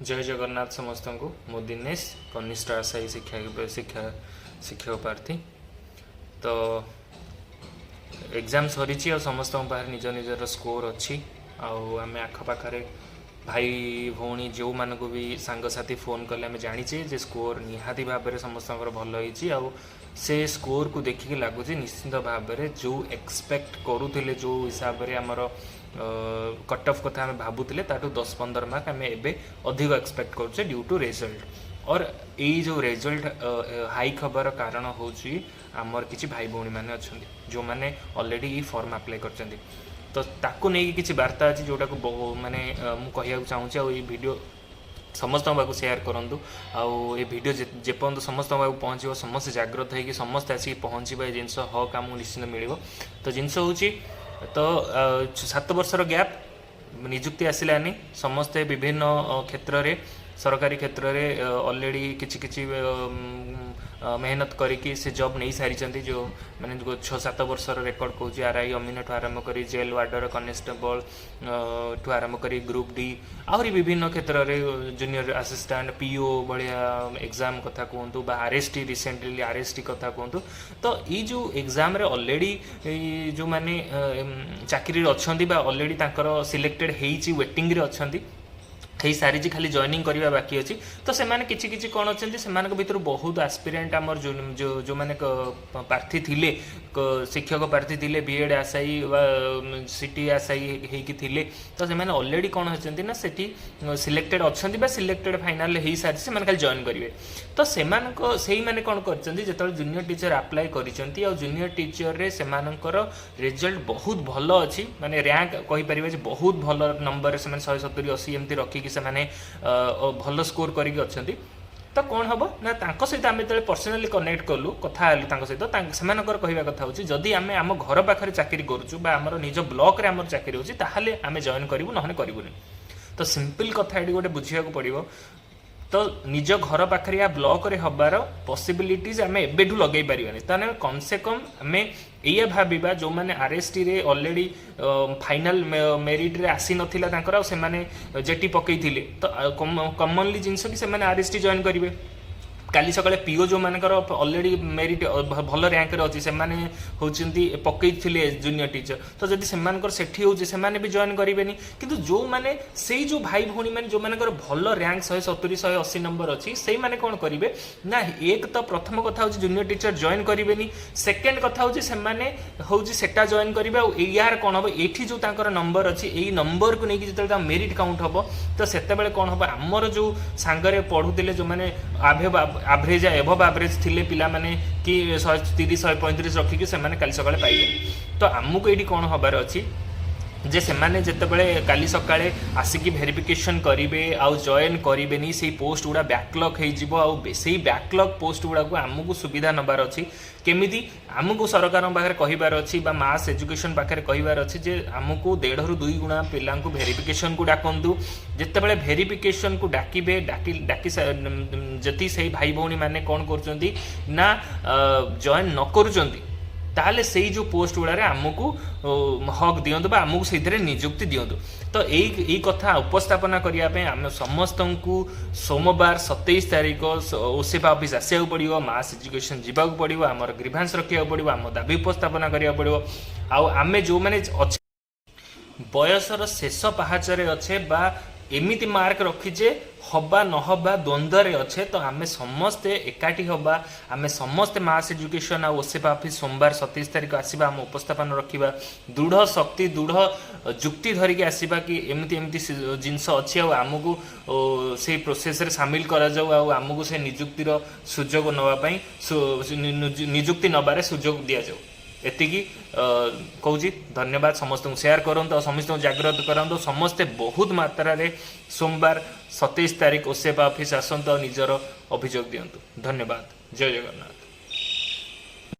जय जगन्नाथ समस्त को मो दिनेश कनिष्ठ आशायी शिक्षक प्रार्थी। तो एग्जाम सरी समस्त पाखे निज निजर स्कोर अच्छी आम आखपाखे भाई भौणी जो मान को भी सांगसाथी फोन कले आम जाचे जे स्कोर निहाती भाव में समस्त भल हो से स्कोर को देखिक लगुच निश्चित भाव में जो एक्सपेक्ट करूले जो हिसाब से आमर कट ऑफ कथा आम भावुले 10-15 मार्क आम एवं अधिक एक्सपेक्ट करुचे ड्यू टू रिजल्ट। और यही जो रिजल्ट हाई खबर कारण होमर किसी भाई भौणी मैंने अच्छा जो मैंने ऑलरेडी फॉर्म अप्लाई कर तो ताकू नहीं कि वार्ता अच्छी जोटा को माने मुझे चाहूँगी आ वीडियो समस्त पाक सेयार करूँ आउ भिडियो जेपर्यंत समस्त पाक पहुँचो समस्त जाग्रत हो समस्त आसिक पहुँचवा जिनस हक आमको निश्चित मिल तो जिनस हूँ तो 7 वर्षर गैप निजुक्ति आसलानी समस्ते विभिन्न क्षेत्र में सरकारी क्षेत्र में ऑलरेडी किछि मेहनत करके से जॉब नहीं सारी जो मैंने 6-7 वर्षर रेकर्ड कौच आरआई अमीन ठू आरंभ कर जेल वार्डर कनेस्टेबल ठू आरंभ कर ग्रुप डी आहरी विभिन्न क्षेत्र में जूनियर असिस्टेंट पीओ भाया एग्जाम कथा कहतु आरएसटी रिसेंटली आरएसटी कथा कहतु तो ये जो एग्जाम रे ऑलरेडी जो मैंने चाकरी अच्छा ऑलरेडी सिलेक्टेड होती वेटिंग रे अच्छा ही सारी खाली जॉइनिंग करने बाकी अच्छी तो से किसी कौन अच्छे से भर बहुत एस्पिरेंट आमर जो मैंने प्रार्थी थिले शिक्षक प्रार्थी थिले बीएड आशायी सीटी आशायी होती थिले तो से ऑलरेडी कौन होती ना सेठी सिलेक्टेड अच्छा सिलेक्टेड फाइनाल हो सारी से खाली जॉइन करेंगे तो से मैंने कौन कर जूनियर टीचर अप्लाई कर जूनियर टीचर रे से रिजल्ट बहुत भल अच्छी माने रैंक कहीपर बहुत भल नंबर से 170-80 एमती रखिकी से भल स्कोर करके अच्छा तो कौन हम ना सहित आम जो पर्सनाली कनेक्ट कलु कथा सहित से कहवा कथा हो जदि आम आम घर पाखे चाकरी करुँ निज ब्लॉक रे आम चाकरी होची ताहले आम जॉइन करूँ ना करूनी तो सिंपल कथा ये गोटे बुझा पड़ो तो निज घर पाखे या ब्लॉक रे हबार पॉसिबिलिटीज आम एबेठू लगे पारानी तो कम से कम आम ये भाविबा जो मैंने आरएसटी रे ऑलरेडी फाइनल मेरिट रे आसी नथिला से माने जेटी पकई तो कॉमनली जिनस कि से आरएसटी जॉइन करेंगे काली सकाଳେ पीओ जो मानकर ऑलरेडी मेरिट भल रैंक रे अच्छी से होती पकई जूनियर टीचर तो जदि सेठी होची से भी जॉइन करेंगे किंतु जो माने से जो भाई भौणी मैंने जो मानकर भल रैंक 170-180 नंबर अच्छी से माने कौन करेंगे ना एक तो प्रथम कथा होची जूनियर टीचर जॉइन करेंगे सेकेंड कथा होची से सेटा जॉइन करेंगे यार कौन हम ये जो नंबर अच्छी यही नंबर को लेकिन जो मेरिट काउंट हम तो से कौन हम आमर जो सांगरे पढ़ुले जो मैंने एवरेज एभव एवरेज थिले पिला माने कि 130-135 रखिकी से काली सकाळे पाइले तो आमको ये कौन हबार अच्छी जे से माने जेतेबेले काली सकाळे आसिकी वेरिफिकेशन करेंगे आउ जॉइन करेंगे से पोस्ट गुड़ा बैकलॉग हो से बैकलॉग पोस्ट गुड़ा को आमको सुविधा नबार अच्छी केमिति आमको सरकार पाखे कहिबार अच्छी मास एजुकेशन पाखे कहिबार अच्छी जे आमको 1.5-2 गुणा पिला वेरिफिकेशन को डाकंतु जेतेबेले वेरिफिकेशन को डाकिबे डाकी जति से भाई भौणी माने कौन करुचंती ना जॉइन न करुचंती ताहले से जो पोस्ट गुड़ा आमको हक दिंतु आमको से निजुक्ति दिंतु तो यही कथा उपस्थापना करने आम समस्त को सोमवार 27 तारीख ओसेपा ऑफिस आसवा पड़ो मास एजुकेशन जावाक पड़ो आम ग्रीभांस रखा पड़ो आम दाबी उपस्थापना करा पड़ो आम जो मैंने बयसर शेष पहाचरे अच्छे बा एमिति मार्क रखीचे हवा नहबा द्वंद्व अच्छे तो आम समस्ते एकाठी हवा आम समस्ते मास एजुकेशन और ओसेपा ऑफिस सोमवार 27 तारीख आसवा आम उपस्थापन रखा दृढ़ शक्ति दृढ़ जुक्ति धरिकी आसवा कि एमती एमती जिनस अच्छी आमको से प्रोसेस रे सामिल करा जाऊ आमको से निजुक्तिर सुजोग नवाई निजुक्ति नबारे सुजोग दि जाऊ एतिकी कहूँ धन्यवाद समस्त शेयर करूँ समस्त जागृत कराऊँ समस्ते बहुत मात्रा रे सोमवार 27 तारीख ओसेपा ऑफिस आसत निजर अभियोग दिंतु धन्यवाद जय जगन्नाथ।